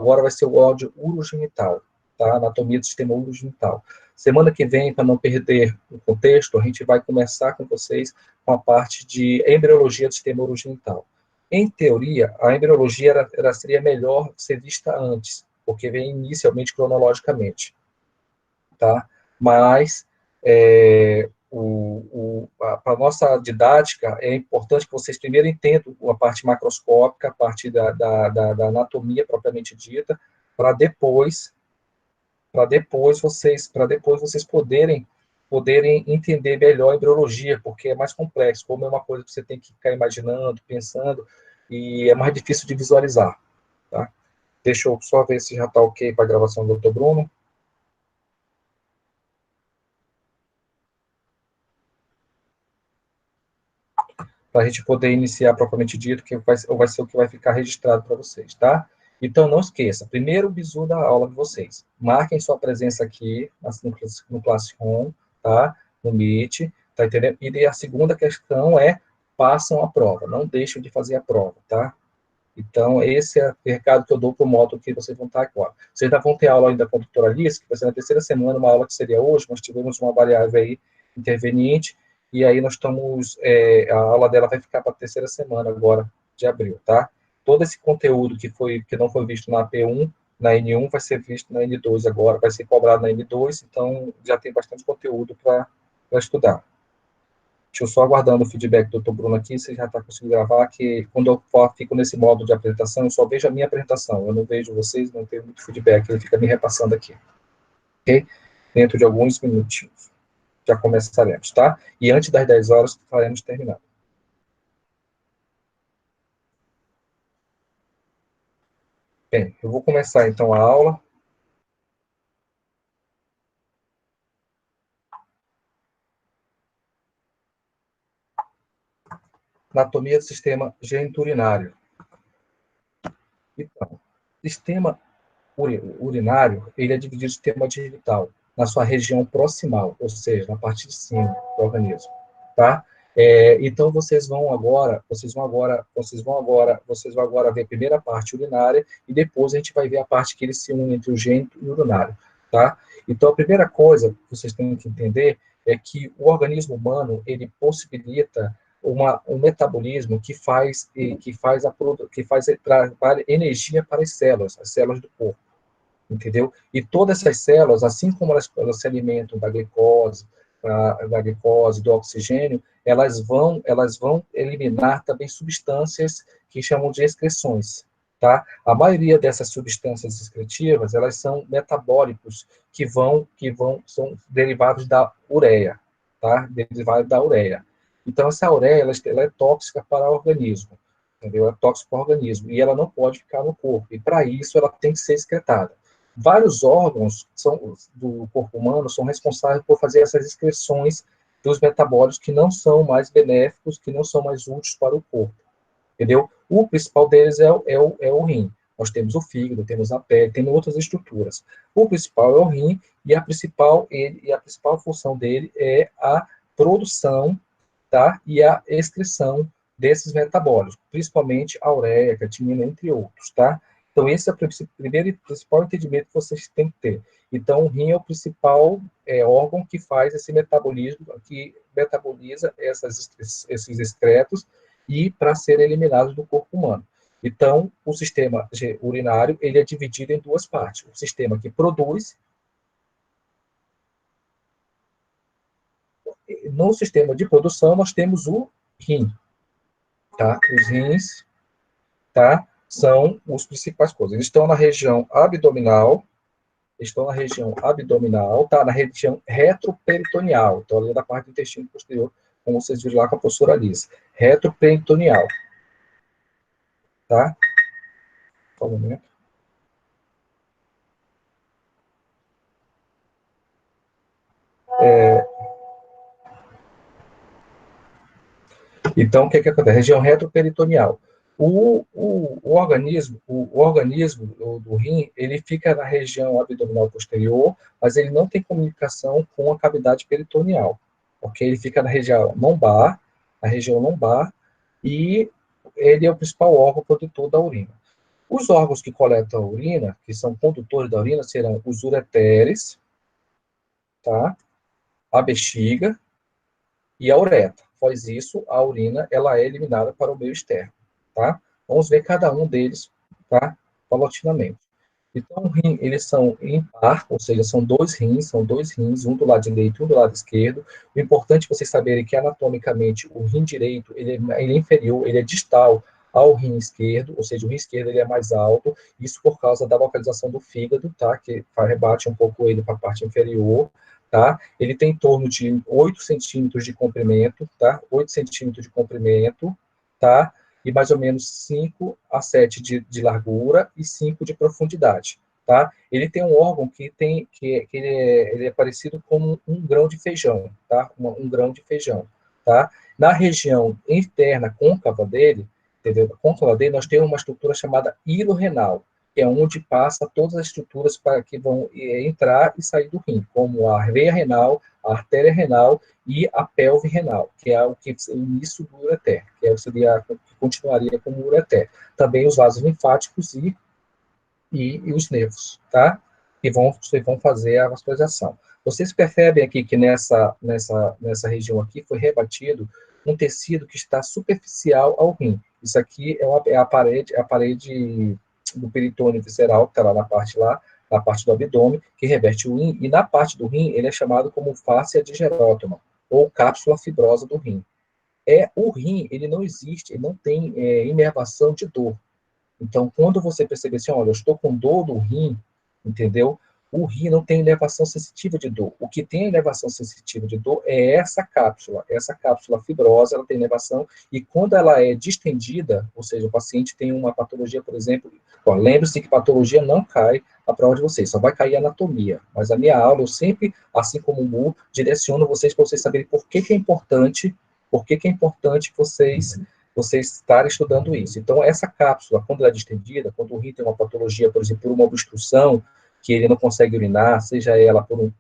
agora vai ser o áudio urogenital, tá? Anatomia do sistema urogenital. Semana que vem, para não perder o contexto, a gente vai começar com vocês com a parte de embriologia do sistema urogenital. Em teoria, a embriologia seria melhor ser vista antes, porque vem inicialmente cronologicamente, tá? Mas, para a nossa didática, é importante que vocês primeiro entendam a parte macroscópica, a parte da anatomia propriamente dita, para depois vocês poderem entender melhor a embriologia, porque é mais complexo, como é uma coisa que você tem que ficar imaginando, pensando, e é mais difícil de visualizar, tá? Deixa eu só ver se já está ok para a gravação do Dr. Bruno. Para a gente poder iniciar propriamente dito, que vai ser o que vai ficar registrado para vocês, tá? Então, não esqueça, primeiro bizu da aula de vocês. Marquem sua presença aqui no Classroom, tá? No Meet, tá entendendo? E a segunda questão é, façam a prova, não deixem de fazer a prova, tá? Então, esse é o recado que eu dou para o módulo que vocês vão estar agora. Vocês ainda vão ter aula ainda com a doutora Alice, que vai ser na terceira semana, uma aula que seria hoje, nós tivemos uma variável aí interveniente, e aí nós estamos, a aula dela vai ficar para a terceira semana agora, de abril, tá? Todo esse conteúdo que não foi visto na P1, na N1, vai ser visto na N2 agora, vai ser cobrado na N2, então já tem bastante conteúdo para estudar. Deixa eu só aguardando o feedback do Dr. Bruno aqui, se já está conseguindo gravar, que quando eu fico nesse modo de apresentação, eu só vejo a minha apresentação, eu não vejo vocês, não tenho muito feedback, ele fica me repassando aqui. Ok? Dentro de alguns minutinhos. Já começaremos, tá? E antes das 10 horas, faremos terminar. Bem, eu vou começar então a aula. Anatomia do sistema geniturinário. Então, sistema urinário, ele é dividido em sistema genital, na sua região proximal, ou seja, na parte de cima do organismo, tá? Então, vocês vão agora ver a primeira parte urinária e depois a gente vai ver a parte que eles se unem entre o gênito e o urinário, tá? Então, a primeira coisa que vocês têm que entender é que o organismo humano, ele possibilita um metabolismo que faz energia para as células do corpo, entendeu? E todas essas células, assim como elas se alimentam da glicose, do oxigênio, elas vão eliminar também substâncias que chamam de excreções, tá? A maioria dessas substâncias excretivas, elas são metabólicos são derivados da ureia, tá? Derivados da ureia. Então, essa ureia, ela é tóxica para o organismo, entendeu? É tóxica para o organismo, e ela não pode ficar no corpo, e para isso ela tem que ser excretada. Vários órgãos do corpo humano são responsáveis por fazer essas excreções dos metabólicos que não são mais benéficos, que não são mais úteis para o corpo, entendeu? O principal deles é o rim. Nós temos o fígado, temos a pele, temos outras estruturas. O principal é o rim, e a principal função dele é a produção, tá? E a excreção desses metabólicos, principalmente a ureia, a creatinina, entre outros, tá? Então, esse é o primeiro e principal entendimento que vocês têm que ter. Então, o rim é o principal órgão que faz esse metabolismo, que metaboliza esses excretos e para serem eliminados do corpo humano. Então, o sistema urinário, ele é dividido em duas partes. O sistema que produz. No sistema de produção, nós temos o rim, tá? Os rins, tá? São os principais coisas. Eles estão na região abdominal, tá? Na região retroperitoneal, então ali da parte do intestino posterior, como vocês viram lá com a professora Alice. Retroperitoneal, tá? Só um momento. Então, o que acontece? Região retroperitoneal. O organismo do rim, ele fica na região abdominal posterior, mas ele não tem comunicação com a cavidade peritoneal, ok? Ele fica na região lombar, e ele é o principal órgão produtor da urina. Os órgãos que coletam a urina, que são condutores da urina, serão os ureteres, tá? A bexiga e a uretra. Após isso, a urina ela é eliminada para o meio externo, tá? Vamos ver cada um deles, tá? Paulatinamente. Então, o rim, eles são impar, ou seja, são dois rins, um do lado direito e um do lado esquerdo. O importante é vocês saberem que, anatomicamente, o rim direito, ele é inferior, ele é distal ao rim esquerdo, ou seja, o rim esquerdo ele é mais alto, isso por causa da localização do fígado, tá? Que rebate um pouco ele para a parte inferior, tá? Ele tem em torno de 8 centímetros de comprimento, tá? 8 centímetros de comprimento, tá? E mais ou menos 5 a 7 de largura e 5 de profundidade, tá? Ele tem um órgão que ele é parecido com um grão de feijão, tá? Um grão de feijão, tá? Na região interna côncava dele, entendeu? Na côncava dele, nós temos uma estrutura chamada hilo renal, que é onde passa todas as estruturas para que vão entrar e sair do rim, como a veia renal, a artéria renal e a pelve renal, que é o início do ureter, que continuaria como ureter. Também os vasos linfáticos e os nervos, tá? Que vão fazer a vascularização. Vocês percebem aqui que nessa região aqui foi rebatido um tecido que está superficial ao rim. Isso aqui é a parede do peritônio visceral, que está lá, na parte do abdômen, que reveste o rim, e na parte do rim ele é chamado como fáscia digerótoma, ou cápsula fibrosa do rim. O rim, ele não existe, ele não tem inervação de dor. Então, quando você perceber assim, olha, eu estou com dor do rim, entendeu? O rim não tem inervação sensitiva de dor. O que tem inervação sensitiva de dor é essa cápsula fibrosa, ela tem inervação, e quando ela é distendida, ou seja, o paciente tem uma patologia, por exemplo, lembre-se que patologia não cai à prova de vocês, só vai cair anatomia. Mas a minha aula, eu sempre, assim como o Mu, direciono vocês para vocês saberem por que é importante vocês estarem estudando isso. Então, essa cápsula, quando ela é distendida, quando o rim tem uma patologia, por exemplo, por uma obstrução, que ele não consegue urinar, seja ela por um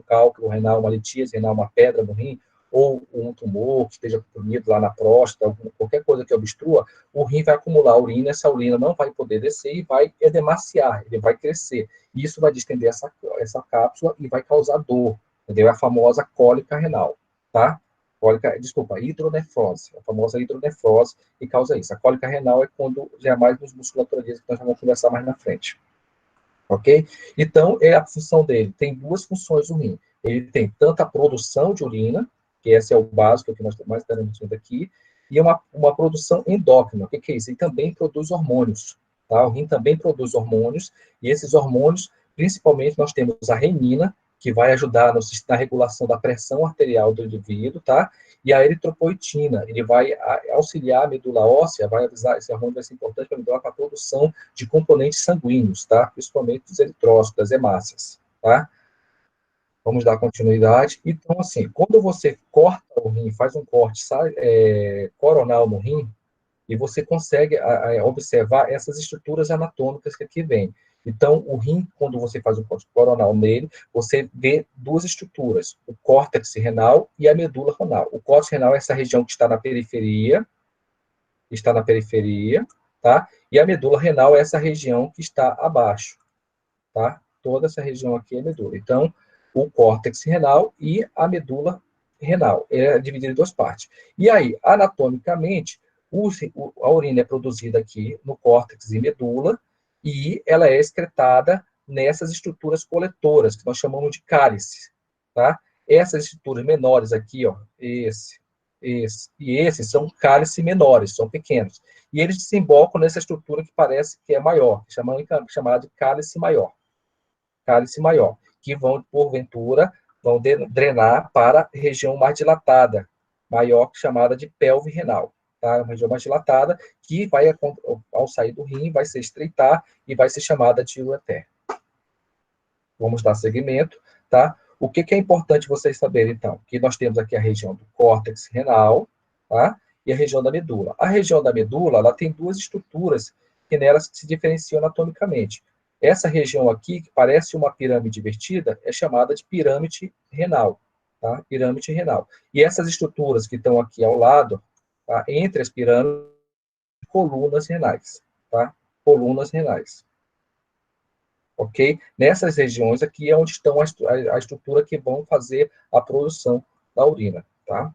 cálculo renal, uma litíase renal, uma pedra no rim, ou um tumor que esteja comprimido lá na próstata, qualquer coisa que obstrua, o rim vai acumular urina, essa urina não vai poder descer e vai edemaciar, ele vai crescer. E isso vai distender essa cápsula e vai causar dor, entendeu? É a famosa cólica renal, tá? Cólica, desculpa, hidronefrose, a famosa hidronefrose que causa isso. A cólica renal é quando já é mais nos musculaturismos, que nós vamos conversar mais na frente. Ok? Então, a função dele tem duas funções no rim. Ele tem tanto a produção de urina, que esse é o básico que nós mais estamos vendo aqui, e uma produção endócrina. O que é isso? Ele também produz hormônios. Tá? O rim também produz hormônios, e esses hormônios, principalmente, nós temos a renina, que vai ajudar na regulação da pressão arterial do indivíduo, tá? E a eritropoetina, ele vai auxiliar a medula óssea, vai avisar, esse hormônio vai ser importante para a medula para a produção de componentes sanguíneos, tá? Principalmente dos eritrócitos, das hemácias, tá? Vamos dar continuidade. Então, assim, quando você corta o rim, faz um corte coronal no rim, e você consegue observar essas estruturas anatômicas que aqui vêm. Então, o rim, quando você faz o corte coronal nele, você vê duas estruturas, o córtex renal e a medula renal. O córtex renal é essa região que está na periferia, tá? E a medula renal é essa região que está abaixo, tá? Toda essa região aqui é medula. Então, o córtex renal e a medula renal. É dividido em duas partes. E aí, anatomicamente, a urina é produzida aqui no córtex e medula, e ela é excretada nessas estruturas coletoras, que nós chamamos de cálice, tá? Essas estruturas menores aqui, ó, esse e esses são cálices menores, são pequenos. E eles desembocam nessa estrutura que parece que é maior, chamada de cálice maior, que vão, porventura, vão drenar para a região mais dilatada, maior, chamada de pelve renal. Tá? Uma região mais dilatada, que vai, ao sair do rim, vai se estreitar e vai ser chamada de ureter. Vamos dar seguimento, tá? O que é importante vocês saberem, então? Que nós temos aqui a região do córtex renal, tá? E a região da medula. A região da medula, ela tem duas estruturas que nelas se diferenciam anatomicamente. Essa região aqui, que parece uma pirâmide invertida, é chamada de pirâmide renal, tá? Pirâmide renal. E essas estruturas que estão aqui ao lado, tá? Entre as pirâmides, colunas renais, tá? colunas renais. Ok? Nessas regiões aqui é onde estão a estrutura que vão fazer a produção da urina, tá?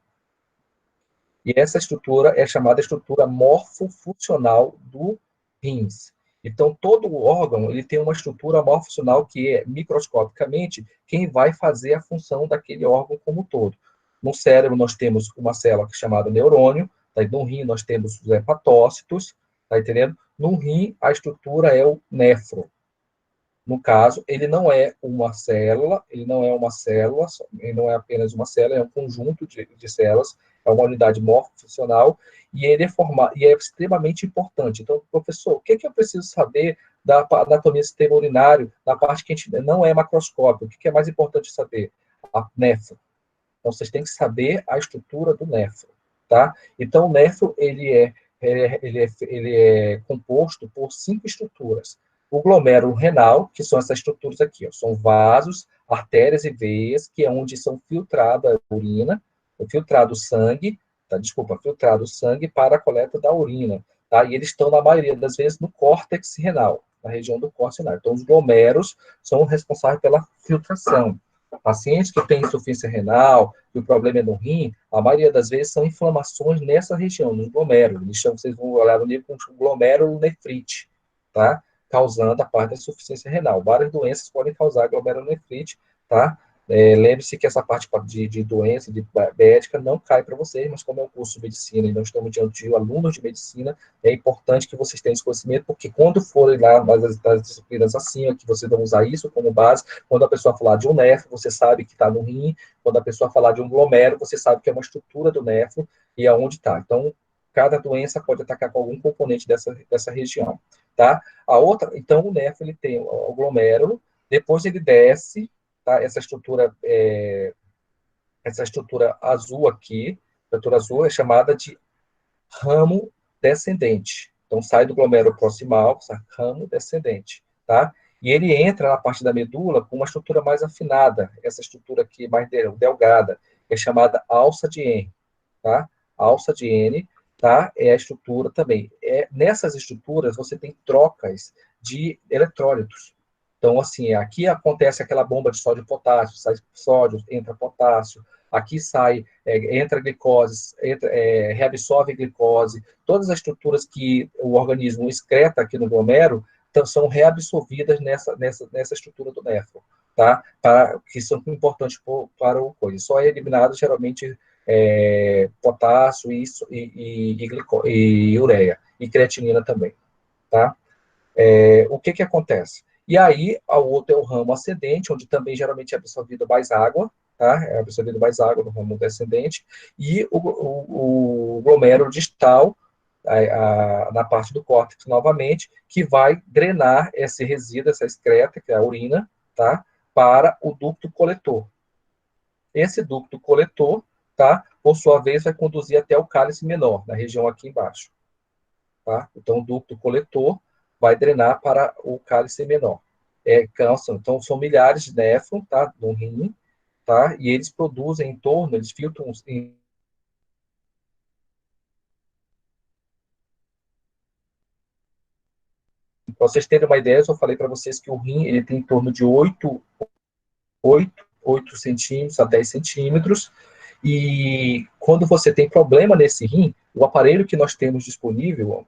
E essa estrutura é chamada estrutura morfofuncional do rins. Então, todo órgão ele tem uma estrutura morfofuncional que é, microscopicamente, quem vai fazer a função daquele órgão como um todo. No cérebro, nós temos uma célula chamada neurônio, tá? No rim, nós temos os hepatócitos, tá entendendo? No rim, a estrutura é o néfron. No caso, ele não é uma célula, ele não é uma célula, ele não é apenas uma célula, é um conjunto de células, é uma unidade morfofuncional, e ele é formado, e é extremamente importante. Então, professor, o que, que eu preciso saber da anatomia do sistema urinário, da parte que a gente não é macroscópio? O que, que é mais importante saber? A néfron. Então, vocês têm que saber a estrutura do néfron, tá? Então, o néfron, ele é composto por 5 estruturas. O glomérulo renal, que são essas estruturas aqui, ó, são vasos, artérias e veias, que é onde são filtrada a urina, filtrado o sangue, tá? Desculpa, filtrado o sangue para a coleta da urina, tá? E eles estão, na maioria das vezes, no córtex renal, na região do córtex renal. Então, os glomérulos são responsáveis pela filtração. Pacientes que têm insuficiência renal, e o problema é no rim, a maioria das vezes são inflamações nessa região, nos glomérulos. Vocês vão olhar no nível com glomerulonefrite, tá? Causando a parte da insuficiência renal. Várias doenças podem causar glomerulonefrite, tá? Lembre-se que essa parte de doença, de médica, não cai para vocês, mas como é um curso de medicina e nós estamos diante de alunos de medicina, é importante que vocês tenham esse conhecimento, porque quando forem lá nas disciplinas assim, que vocês vão usar isso como base, quando a pessoa falar de um néfron, você sabe que está no rim, quando a pessoa falar de um glomérulo, você sabe que é uma estrutura do néfron e aonde está. Então, cada doença pode atacar com algum componente dessa região, tá? A outra, então, o néfron, ele tem o glomérulo, depois ele desce, tá? Essa estrutura azul aqui, a estrutura azul é chamada de ramo descendente. Então, sai do glomérulo proximal, ramo descendente, tá? E ele entra na parte da medula com uma estrutura mais afinada, essa estrutura aqui mais delgada, é chamada alça de Henry, tá? Alça de N, tá? É a estrutura também. Nessas estruturas, você tem trocas de eletrólitos. Então, assim, aqui acontece aquela bomba de sódio e potássio, sai sódio, entra potássio, aqui sai, entra glicose, reabsorve glicose, todas as estruturas que o organismo excreta aqui no glomérulo então, são reabsorvidas nessa estrutura do néfron, tá? Que são importantes para o coisa. Só é eliminado, geralmente, potássio e ureia, e creatinina também, tá? O que acontece? E aí, o outro é o ramo ascendente, onde também geralmente é absorvido mais água, tá? É absorvido mais água no ramo descendente, e o glomérulo distal, na parte do córtex novamente, que vai drenar esse resíduo, essa excreta, que é a urina, tá? Para o ducto coletor. Esse ducto coletor, tá? Por sua vez, vai conduzir até o cálice menor, na região aqui embaixo. Tá? Então, o ducto coletor vai drenar para o cálice menor. Então, são milhares de néfrons, tá? No rim, tá? E eles produzem em torno, eles filtram para vocês terem uma ideia, eu só falei para vocês que o rim ele tem em torno de 8 centímetros a 10 centímetros, e quando você tem problema nesse rim, o aparelho que nós temos disponível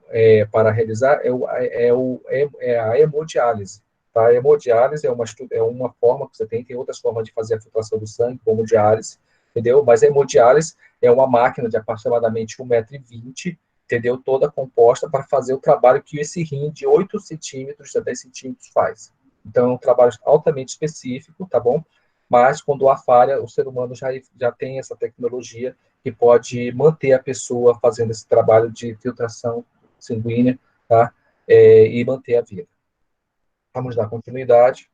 para realizar é a hemodiálise. Tá? A hemodiálise é uma forma que você tem outras formas de fazer a filtração do sangue, como diálise, entendeu? Mas a hemodiálise é uma máquina de aproximadamente 1,20 m, entendeu? Toda composta para fazer o trabalho que esse rim de 8 centímetros a 10 centímetros faz. Então, é um trabalho altamente específico, tá bom? Mas, quando há falha, o ser humano já tem essa tecnologia que pode manter a pessoa fazendo esse trabalho de filtração sanguínea, tá? E manter a vida. Vamos dar continuidade,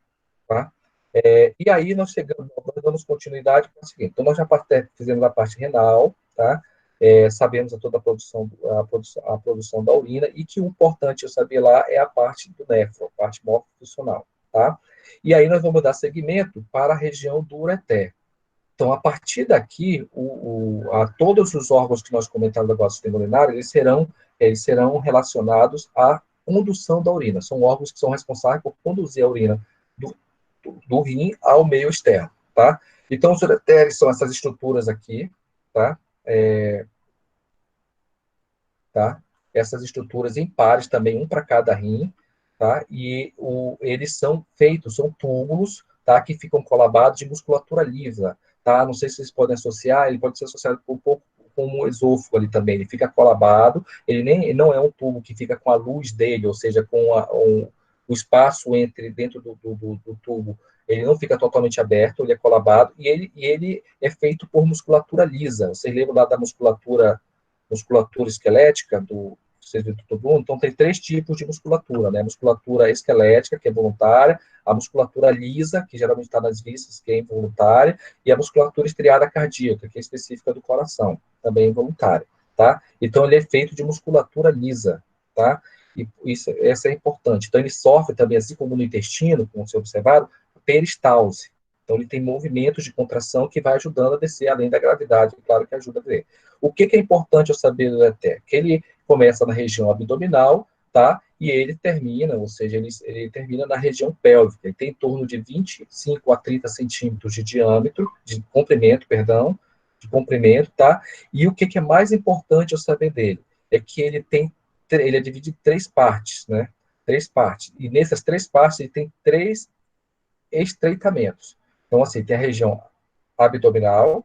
tá? E aí, nós damos continuidade para o seguinte. Então, nós já fizemos a parte renal, tá? Sabemos toda a produção da urina, e que o importante eu saber lá é a parte do néfron, a parte morfofuncional, tá? E aí nós vamos dar seguimento para a região do ureter. Então, a partir daqui, todos os órgãos que nós comentamos agora do sistema urinário, eles serão relacionados à condução da urina. São órgãos que são responsáveis por conduzir a urina do rim ao meio externo, tá? Então, os ureteres são essas estruturas aqui, tá? Tá? Essas estruturas em pares também, um para cada rim, tá? E eles são feitos, são túbulos, tá? Que ficam colabados de musculatura lisa, tá? Não sei se vocês podem associar, ele pode ser associado um pouco como o esôfago ali também, ele fica colabado, ele não é um tubo que fica com a luz dele, ou seja, com o espaço dentro do tubo, ele não fica totalmente aberto, ele é colabado, e ele é feito por musculatura lisa. Vocês lembram lá da musculatura esquelética do serviço do Bruno? Então, tem 3 tipos de musculatura, né? A musculatura esquelética, que é voluntária, a musculatura lisa, que geralmente está nas vistas, que é involuntária, e a musculatura estriada cardíaca, que é específica do coração, também involuntária, tá? Então, ele é feito de musculatura lisa, tá? E essa é importante. Então, ele sofre também, assim como no intestino, como vocês observaram, peristalse. Então, ele tem movimentos de contração que vai ajudando a descer, além da gravidade, claro que ajuda a ver. O que é importante eu saber do ureter? Que ele começa na região abdominal, tá? E ele termina, ou seja, ele termina na região pélvica. Ele tem em torno de 25 a 30 centímetros de diâmetro, de comprimento, perdão, de comprimento, tá? E o que é mais importante eu saber dele? É que ele é dividido em 3 partes, né? 3 partes. E nessas 3 partes ele tem 3 estreitamentos. Então, assim, tem a região abdominal,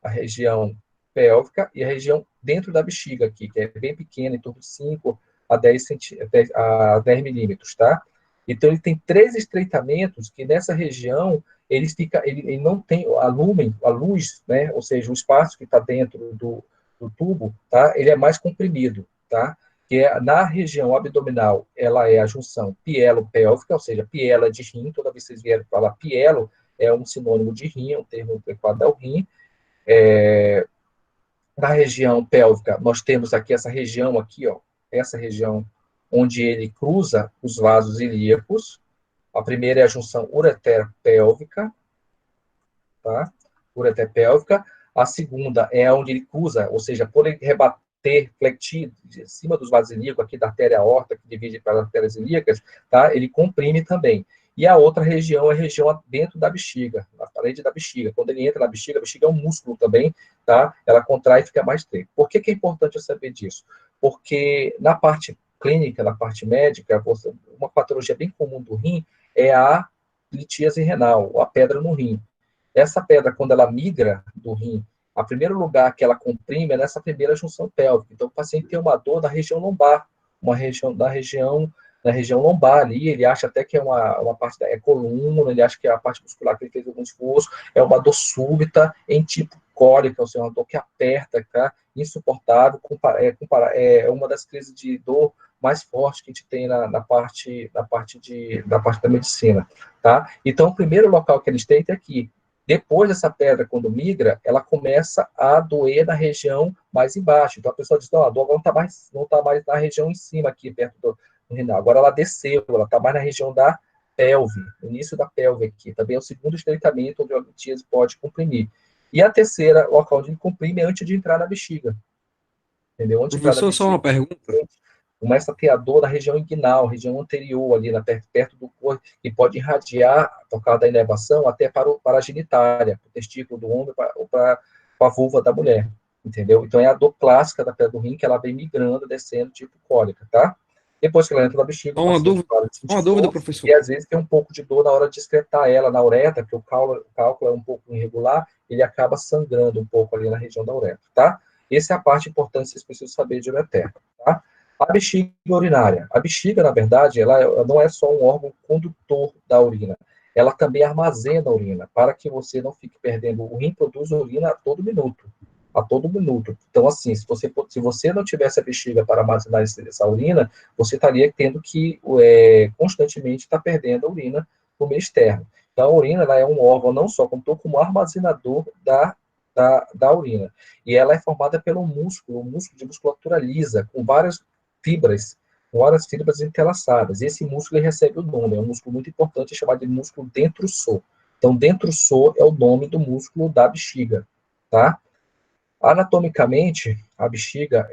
a região pélvica e a região dentro da bexiga aqui, que é bem pequena, em torno de 5 a 10 milímetros, tá? Então, ele tem 3 estreitamentos que nessa região ele não tem a luz, né? Ou seja, o espaço que está dentro do tubo, tá? Ele é mais comprimido, tá? Que é na região abdominal, ela é a junção pielo-pélvica, ou seja, piela de rim. Toda vez que vocês vierem falar pielo, é um sinônimo de rim, é um termo adequado ao rim. Na região pélvica, nós temos aqui essa região aqui, ó, essa região onde ele cruza os vasos ilíacos. A primeira é a junção ureter-pélvica, tá? Ureter-pélvica. A segunda é onde ele cruza, ou seja, por ele rebater, flectir em cima dos vasos ilíacos, aqui da artéria aorta, que divide para as artérias ilíacas, tá? Ele comprime também. E a outra região é a região dentro da bexiga, na parede da bexiga. Quando ele entra na bexiga, a bexiga é um músculo também, tá? Ela contrai e fica mais estreita. Por que é importante eu saber disso? Porque na parte clínica, na parte médica, uma patologia bem comum do rim é a litíase renal, ou a pedra no rim. Essa pedra, quando ela migra do rim, o primeiro lugar que ela comprime é nessa primeira junção pélvica. Então, o paciente tem uma dor na região lombar, na região lombar ali, ele acha até que é uma parte da coluna, ele acha que é a parte muscular que ele fez algum esforço, é uma dor súbita, em tipo cólica, ou seja, uma dor que aperta, tá? Insuportável, é uma das crises de dor mais fortes que a gente tem na parte da medicina, tá? Então, o primeiro local que eles têm é aqui. Depois dessa pedra, quando migra, ela começa a doer na região mais embaixo. Então a pessoa diz, não, a dor agora não tá mais na região em cima, aqui, perto do renal. Agora ela desceu, ela está mais na região da pelve, no início da pelve aqui. Também é o segundo estreitamento onde a litíase pode comprimir. E a terceira, local onde ele comprime, é antes de entrar na bexiga. Entendeu? Antes de entrar na Professor, só bexiga, uma pergunta. começa a ter a dor na região inguinal, região anterior, ali perto do corpo, e pode irradiar, por causa da inervação, até para a genitália, para o testículo do homem ou para a vulva da mulher, entendeu? Então, é a dor clássica da pedra do rim, que ela vem migrando, descendo, tipo cólica, tá? Depois que ela entra na bexiga, o paciente para de Só sentir uma dúvida, dor, e professor. às vezes tem um pouco de dor na hora de excretar ela na uretra, porque o cálculo é um pouco irregular, ele acaba sangrando um pouco ali na região da uretra, tá? Essa é a parte importante que vocês precisam saber de ureter, tá? A bexiga urinária. A bexiga, na verdade, ela não é só um órgão condutor da urina. Ela também armazena a urina, para que você não fique perdendo. O rim produz urina a todo minuto. A todo minuto. Então, assim, se você não tivesse a bexiga para armazenar essa urina, você estaria tendo que constantemente estar perdendo a urina no meio externo. Então, a urina ela é um órgão não só como armazenador da urina. E ela é formada pelo músculo, um músculo de musculatura lisa, com várias fibras entrelaçadas. E esse músculo ele recebe o nome, é um músculo muito importante, é chamado de músculo dentrossor. Então, dentrossor é o nome do músculo da bexiga, tá? Anatomicamente, a bexiga,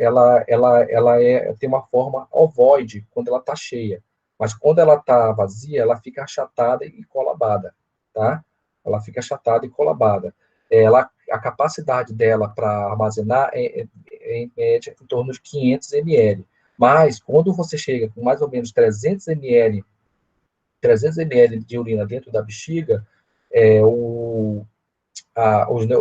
tem uma forma ovoide quando ela está cheia, mas quando ela está vazia, ela fica achatada e colabada, tá? Ela fica achatada e colabada. A capacidade dela para armazenar em média, em torno de 500 ml. Mas, quando você chega com mais ou menos 300 ml de urina dentro da bexiga, o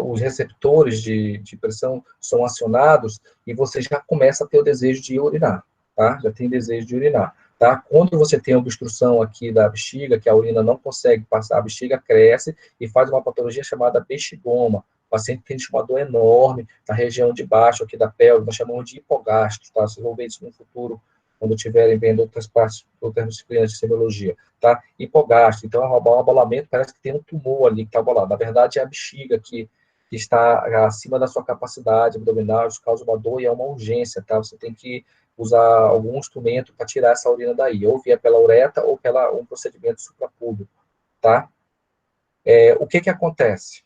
os receptores de pressão são acionados e você já começa a ter o desejo de urinar, tá? Já tem desejo de urinar, tá? Quando você tem obstrução aqui da bexiga, que a urina não consegue passar, a bexiga cresce e faz uma patologia chamada bexigoma. O paciente tem uma dor enorme na região de baixo aqui da pelve, nós chamamos de hipogastro, tá? Vocês vão ver isso no futuro, quando estiverem vendo outras partes, outras disciplinas de semiologia, tá? Hipogastro, então é um abolamento, parece que tem um tumor ali que está abolado. Na verdade, é a bexiga que está acima da sua capacidade abdominal, isso causa uma dor e é uma urgência, tá? Você tem que usar algum instrumento para tirar essa urina daí, ou via pela uretra ou pela um procedimento suprapúbico, tá? O que acontece?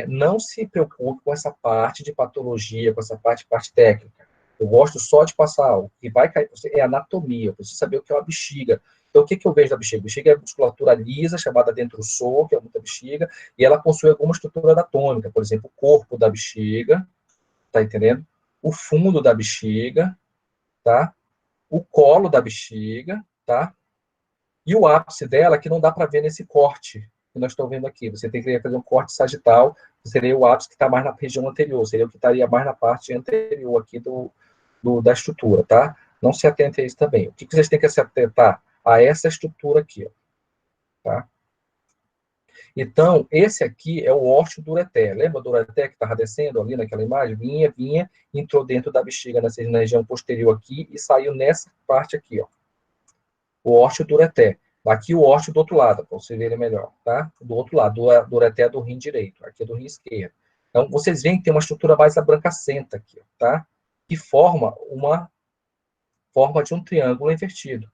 Não se preocupe com essa parte de patologia, com essa parte técnica. Eu gosto só de passar. O que vai cair é anatomia. Eu preciso saber o que é uma bexiga. Então, o que eu vejo da bexiga? Bexiga é musculatura lisa, chamada dentrossor, que é muita bexiga, e ela possui alguma estrutura anatômica. Por exemplo, o corpo da bexiga, tá entendendo? O fundo da bexiga, tá? O colo da bexiga, tá? E o ápice dela, que não dá para ver nesse corte que nós estamos vendo aqui. Você tem que fazer um corte sagital, que seria o ápice que está mais na região anterior, seria o que estaria mais na parte anterior aqui da estrutura, tá? Não se atente a isso também. O que vocês têm que se atentar? A essa estrutura aqui, ó, tá? Então, esse aqui é o órteo do ureter. Lembra do ureter que estava descendo ali naquela imagem? Vinha, entrou dentro da bexiga, na região posterior aqui, e saiu nessa parte aqui, ó. O órteo do ureter. Aqui o órteo do outro lado, para vocês verem melhor, tá? Do outro lado, do ureter do rim direito, aqui é do rim esquerdo. Então, vocês veem que tem uma estrutura mais abrancacenta aqui, tá? Que forma uma forma de um triângulo invertido.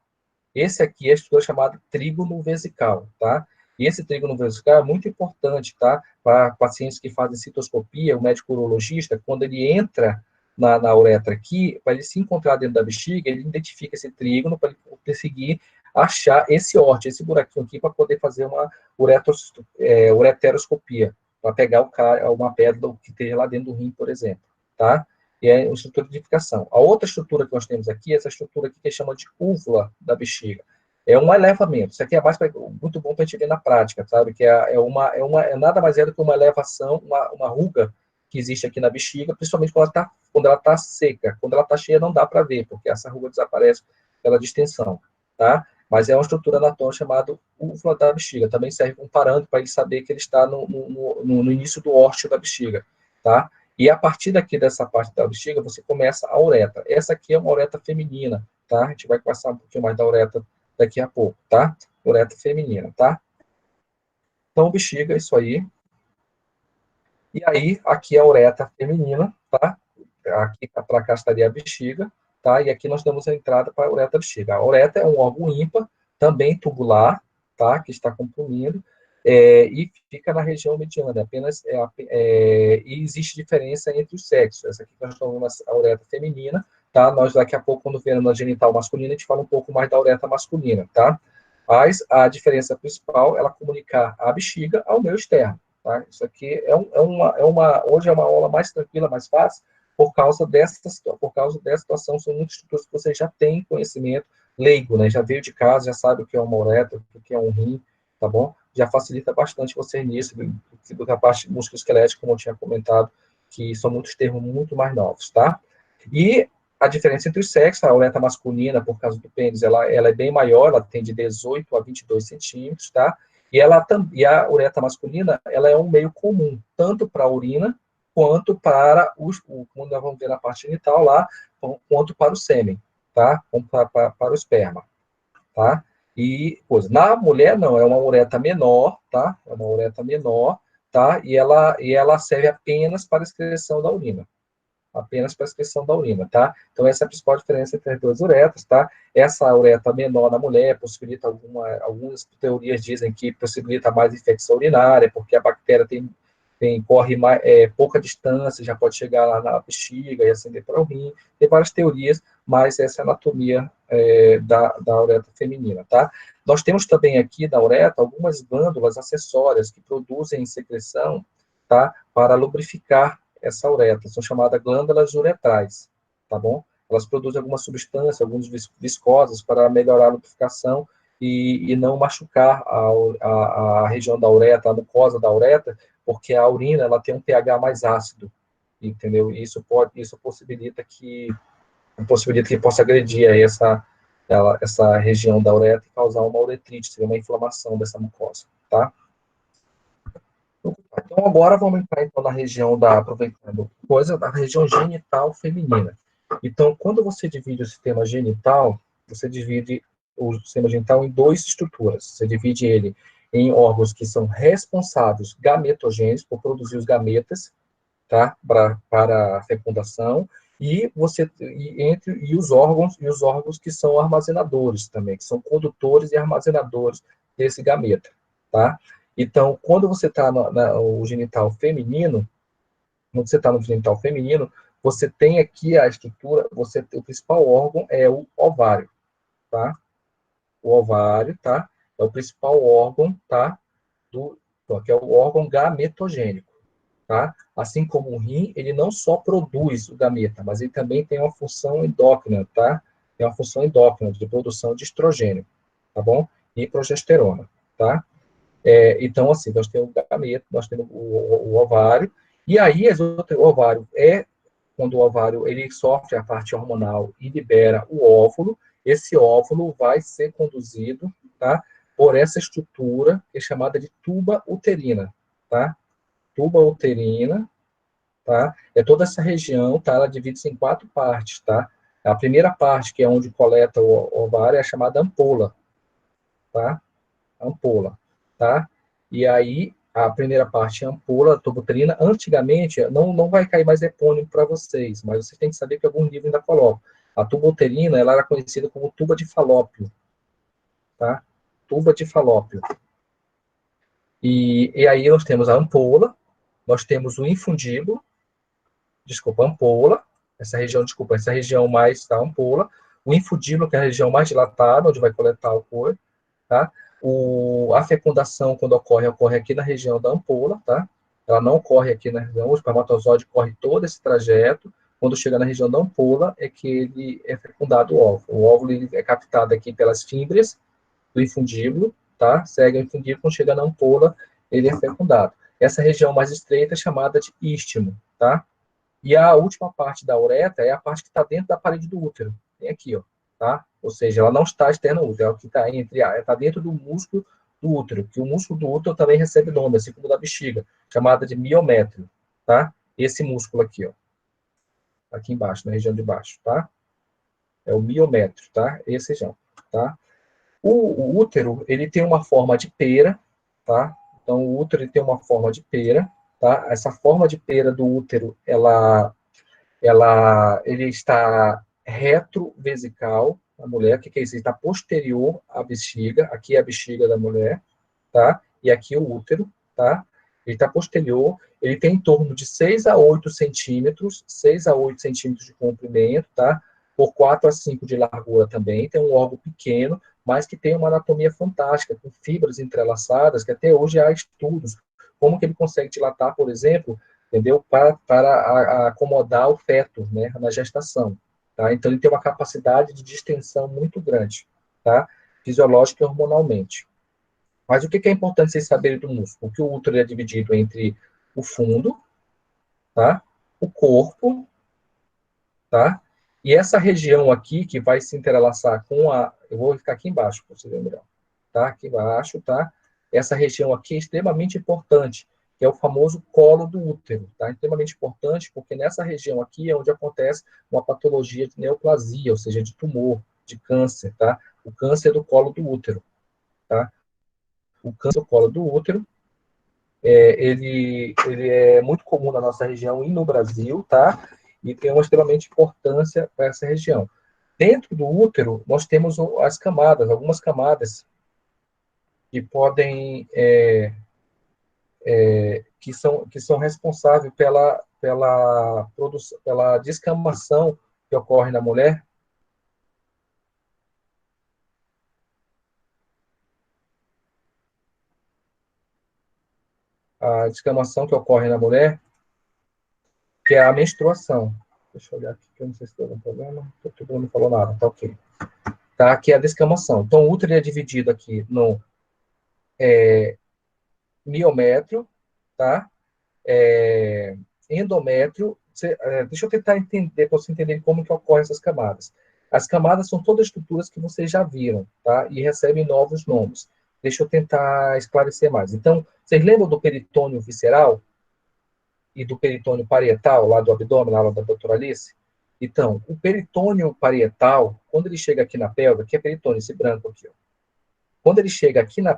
Esse aqui é a estrutura chamada trígono vesical, tá? E esse trígono vesical é muito importante, tá? Para pacientes que fazem citoscopia, o médico urologista, quando ele entra na uretra aqui, para ele se encontrar dentro da bexiga, ele identifica esse trígono para ele conseguir achar esse órteo, esse buraquinho aqui, para poder fazer uma ureteroscopia, para pegar uma pedra que esteja lá dentro do rim, por exemplo, tá? E é uma estrutura de edificação. A outra estrutura que nós temos aqui, essa estrutura aqui que chama de úvula da bexiga, é um elevamento. Isso aqui é muito bom para a gente ver na prática, sabe? Que nada mais é do que uma elevação, uma ruga que existe aqui na bexiga, principalmente quando ela tá seca. Quando ela está cheia, não dá para ver, porque essa ruga desaparece pela distensão, tá? Mas é uma estrutura anatômica chamada úvula da bexiga. Também serve como parâmetro para ele saber que ele está no início do órteo da bexiga, tá? E a partir daqui dessa parte da bexiga, você começa a uretra. Essa aqui é uma uretra feminina, tá? A gente vai passar um pouquinho mais da uretra daqui a pouco, tá? Uretra feminina, tá? Então, bexiga, isso aí. E aí, aqui é a uretra feminina, tá? Aqui para cá estaria a bexiga, tá? E aqui nós temos a entrada para a uretra bexiga. A uretra é um órgão ímpar, também tubular, tá? Que está comprimido, e fica na região mediana, e existe diferença entre os sexos. Essa aqui que nós estamos vendo a uretra feminina, tá? Nós daqui a pouco, quando vemos a genital masculina, a gente fala um pouco mais da uretra masculina, tá? Mas a diferença principal é ela comunicar a bexiga ao meio externo, tá? Isso aqui hoje é uma aula mais tranquila, mais fácil, por causa dessa situação, são muitas estruturas que você já tem conhecimento leigo, né? Já veio de casa, já sabe o que é uma uretra, o que é um rim, tá bom? Já facilita bastante você nisso, do que a parte musculoesquelética, como eu tinha comentado, que são muitos termos muito mais novos, tá? E a diferença entre os sexos, a uretra masculina, por causa do pênis, ela é bem maior, ela tem de 18 a 22 centímetros, tá? E a uretra masculina, ela é um meio comum, tanto para a urina, quanto para como nós vamos ver na parte genital lá, quanto para o sêmen, tá? Como para o esperma, tá? E, pois, na mulher, não, é uma uretra menor, tá? É uma uretra menor, tá? E ela serve apenas para a excreção da urina. Apenas para a excreção da urina, tá? Então, essa é a principal diferença entre as duas uretras, tá? Essa uretra menor na mulher possibilita algumas teorias dizem que possibilita mais infecção urinária, porque a bactéria corre pouca distância, já pode chegar lá na bexiga e ascender para o rim. Tem várias teorias, mas essa é a anatomia da uretra feminina, tá? Nós temos também aqui na uretra algumas glândulas acessórias que produzem secreção, tá? Para lubrificar essa uretra, são chamadas glândulas uretrais, tá bom? Elas produzem algumas substâncias, algumas viscosas para melhorar a lubrificação e não machucar a região da uretra, a mucosa da uretra, porque a urina ela tem um pH mais ácido, entendeu? E isso possibilita que possa agredir aí essa região da uretra e causar uma uretrite, seria uma inflamação dessa mucosa, tá? Então, agora vamos entrar então, na região aproveitando da região genital feminina. Então, quando você divide o sistema genital, você divide o sistema genital em duas estruturas. Você divide ele em órgãos que são responsáveis, gametogênicos, por produzir os gametas, tá? Para a fecundação, e os órgãos que são armazenadores também, que são condutores e armazenadores desse gameta, tá? Então, quando você está no genital feminino, você tem aqui a estrutura, o principal órgão é o ovário, tá? O ovário, tá? É o principal órgão, tá? Que é o órgão gametogênico, tá? Assim como o rim, ele não só produz o gameta, mas ele também tem uma função endócrina, tá? Tem uma função endócrina de produção de estrogênio, tá bom? E progesterona, tá? Então, assim, nós temos o gameta, nós temos o ovário, e aí o ovário quando o ovário ele sofre a parte hormonal e libera o óvulo, esse óvulo vai ser conduzido, tá? Por essa estrutura que é chamada de tuba uterina, tá? Tuba uterina, tá? É toda essa região, tá? Ela divide-se em 4 partes, tá? A primeira parte, que é onde coleta o ovário, é chamada ampola, tá? Ampola, tá? E aí, a primeira parte é ampola, tuba uterina. Antigamente, não vai cair mais epônimo para vocês, mas vocês têm que saber que alguns livros ainda colocam. A tuba uterina, ela era conhecida como tuba de Falópio, tá? Tuba de Falópio. E aí nós temos a ampola, nós temos o infundíbulo, ampola, essa região mais da ampola, o infundíbulo, que é a região mais dilatada, onde vai coletar o couro, tá? A fecundação, quando ocorre aqui na região da ampola, tá? Ela não ocorre aqui na região, o espermatozoide corre todo esse trajeto, quando chega na região da ampola, é que ele é fecundado o óvulo. O óvulo ele é captado aqui pelas fímbrias do infundíbulo, tá? Segue o infundíbulo, quando chega na ampola, ele é fecundado. Essa região mais estreita é chamada de istmo, tá? E a última parte da uretra é a parte que está dentro da parede do útero. Tem aqui, ó, tá? Ou seja, ela não está externa ao útero, é o que está dentro do músculo do útero, que o músculo do útero também recebe nome, assim como o da bexiga, chamada de miométrio, tá? Esse músculo aqui, ó, aqui embaixo, na região de baixo, tá? É o miométrio, tá? Esse região, tá? O útero, ele tem uma forma de pera, tá? Então, o útero ele tem uma forma de pera, tá? Essa forma de pera do útero, ele está retrovesical, a mulher, o que é isso? Ele está posterior à bexiga, aqui é a bexiga da mulher, tá? E aqui o útero, tá? Ele está posterior, ele tem em torno de 6 a 8 centímetros, 6 a 8 centímetros de comprimento, tá? Por 4 a 5 de largura também, tem um órgão pequeno, mas que tem uma anatomia fantástica, com fibras entrelaçadas, que até hoje há estudos, como que ele consegue dilatar, por exemplo, entendeu? Para acomodar o feto, né, na gestação, tá? Então ele tem uma capacidade de distensão muito grande, tá? Fisiológica e hormonalmente. Mas o que é importante vocês saberem do músculo? Que o útero é dividido entre o fundo, tá? O corpo, tá? E essa região aqui, que vai se entrelaçar com eu vou ficar aqui embaixo, para você ver melhor. Tá? Aqui embaixo, tá? Essa região aqui é extremamente importante, que é o famoso colo do útero, tá? Extremamente importante, porque nessa região aqui é onde acontece uma patologia de neoplasia, ou seja, de tumor, de câncer, tá? O câncer do colo do útero, tá? O câncer do colo do útero, ele é muito comum na nossa região e no Brasil, tá? E tem uma extremamente importância para essa região. Dentro do útero, nós temos as camadas, algumas camadas que que são responsáveis pela descamação que ocorre na mulher. A descamação que ocorre na mulher, que é a menstruação. Deixa eu olhar aqui, que eu não sei se tem algum problema. Todo mundo não falou nada, tá ok. Tá, aqui é a descamação. Então, o útero é dividido aqui no miométrio, tá? Endométrio. Deixa eu tentar entender, para você entender como que ocorrem essas camadas. As camadas são todas estruturas que vocês já viram, tá? E recebem novos nomes. Deixa eu tentar esclarecer mais. Então, vocês lembram do peritônio visceral e do peritônio parietal, lá do abdômen, lá da doutora Alice? Então, o peritônio parietal, quando ele chega aqui na pelve, que é peritônio, esse branco aqui, ó. Quando ele chega aqui na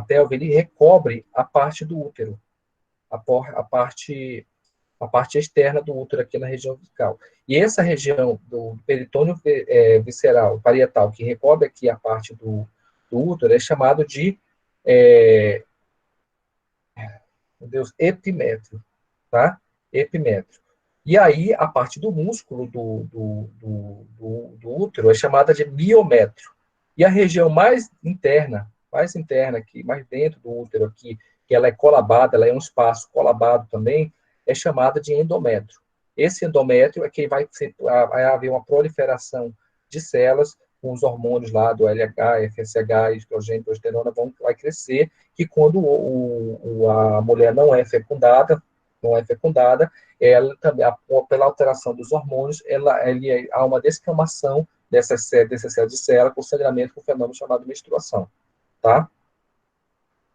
pelve, ele recobre a parte do útero, a parte externa do útero aqui na região visceral. E essa região do peritônio visceral, parietal, que recobre aqui a parte do útero, é chamado de, meu Deus, epimétrio, tá? Epimétrio. E aí, a parte do músculo do útero é chamada de miométrio. E a região mais interna aqui, mais dentro do útero aqui, que ela é colabada, ela é um espaço colabado também, é chamada de endométrio. Esse endométrio é que vai haver uma proliferação de células com os hormônios lá do LH, FSH, estrogênio, progesterona, vai crescer, que quando a mulher não é fecundada, ela também, pela alteração dos hormônios, há uma descamação dessas células de célula com sangramento, com um fenômeno chamado menstruação, tá?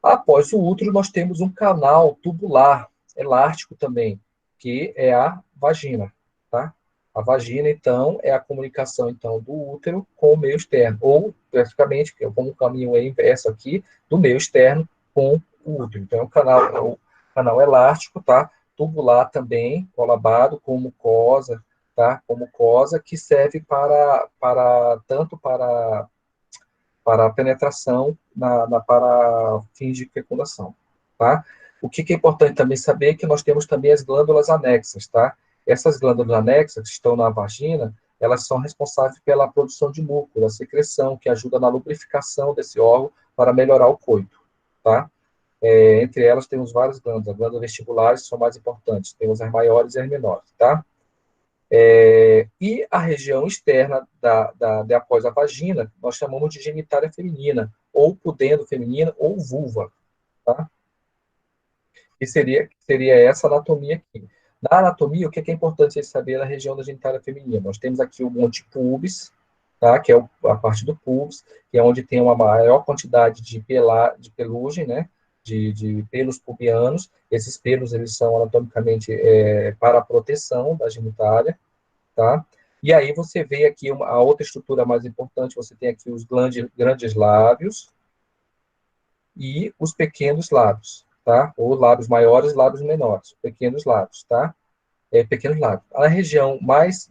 Após o útero, nós temos um canal tubular, elástico também, que é a vagina, tá? A vagina, então, é a comunicação, então, do útero com o meio externo, ou, praticamente, como o caminho é inverso aqui, do meio externo com o útero. Então, é um canal elástico, tá? Tubular também, colabado com mucosa, tá? Com mucosa, que serve tanto para a penetração para fins de fecundação, tá? O que é importante também saber é que nós temos também as glândulas anexas, tá? Essas glândulas anexas que estão na vagina, elas são responsáveis pela produção de muco, a secreção, que ajuda na lubrificação desse órgão para melhorar o coito, tá? Entre elas temos várias glândulas. As glândulas vestibulares são mais importantes, temos as maiores e as menores, tá? E a região externa de após a vagina, nós chamamos de genitália feminina, ou pudendo feminina, ou vulva, tá? Que seria essa anatomia aqui. Na anatomia, o que é importante vocês saberem na região da genitália feminina? Nós temos aqui o monte pubis, tá? Que é a parte do pubis, que é onde tem uma maior quantidade de pelugem, né? De pelos pubianos. Esses pelos, eles são anatomicamente para a proteção da genitália, tá? E aí você vê aqui a outra estrutura mais importante, você tem aqui os grandes lábios e os pequenos lábios, tá? Ou lábios maiores, lábios menores, pequenos lábios, tá? Pequenos lábios. A região mais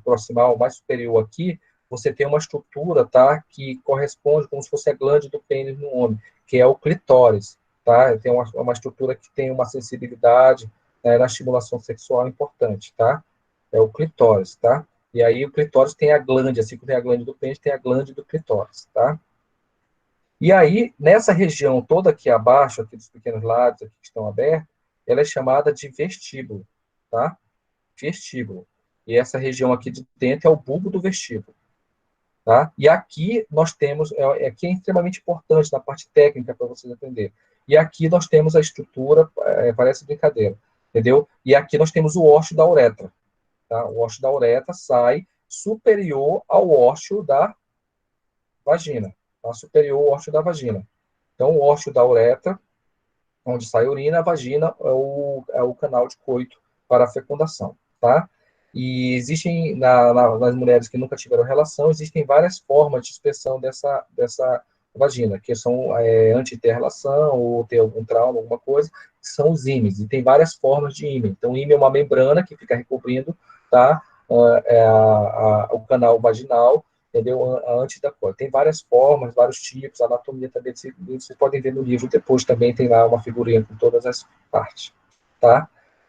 proximal, mais superior aqui, você tem uma estrutura, tá? Que corresponde como se fosse a glande do pênis no homem, que é o clitóris, tá? Tem uma estrutura que tem uma sensibilidade na estimulação sexual importante, tá? É o clitóris, tá? E aí o clitóris tem a glande, assim como tem a glande do pênis, tem a glande do clitóris, tá? E aí, nessa região toda aqui abaixo, aqui dos pequenos lábios aqui que estão abertos, ela é chamada de vestíbulo, tá? Vestíbulo. E essa região aqui de dentro é o bulbo do vestíbulo, tá? E aqui nós temos, aqui é extremamente importante na parte técnica para vocês entenderem. E aqui nós temos a estrutura, parece brincadeira, entendeu? E aqui nós temos o ósseo da uretra, tá? O ósseo da uretra sai superior ao ósseo da vagina, tá? Superior ao ósseo da vagina. Então, o ósseo da uretra, onde sai a urina, a vagina é o canal de coito para a fecundação, tá? E existem, nas mulheres que nunca tiveram relação, existem várias formas de expressão dessa vagina, que são anti-interrelação, ou ter algum trauma, alguma coisa, que são os ímãs, e tem várias formas de ímã. Então, o ímã é uma membrana que fica recobrindo, tá? O canal vaginal, entendeu? Antes da coisa. Tem várias formas, vários tipos, a anatomia também, vocês podem ver no livro depois, também tem lá uma figurinha com todas as partes, tá?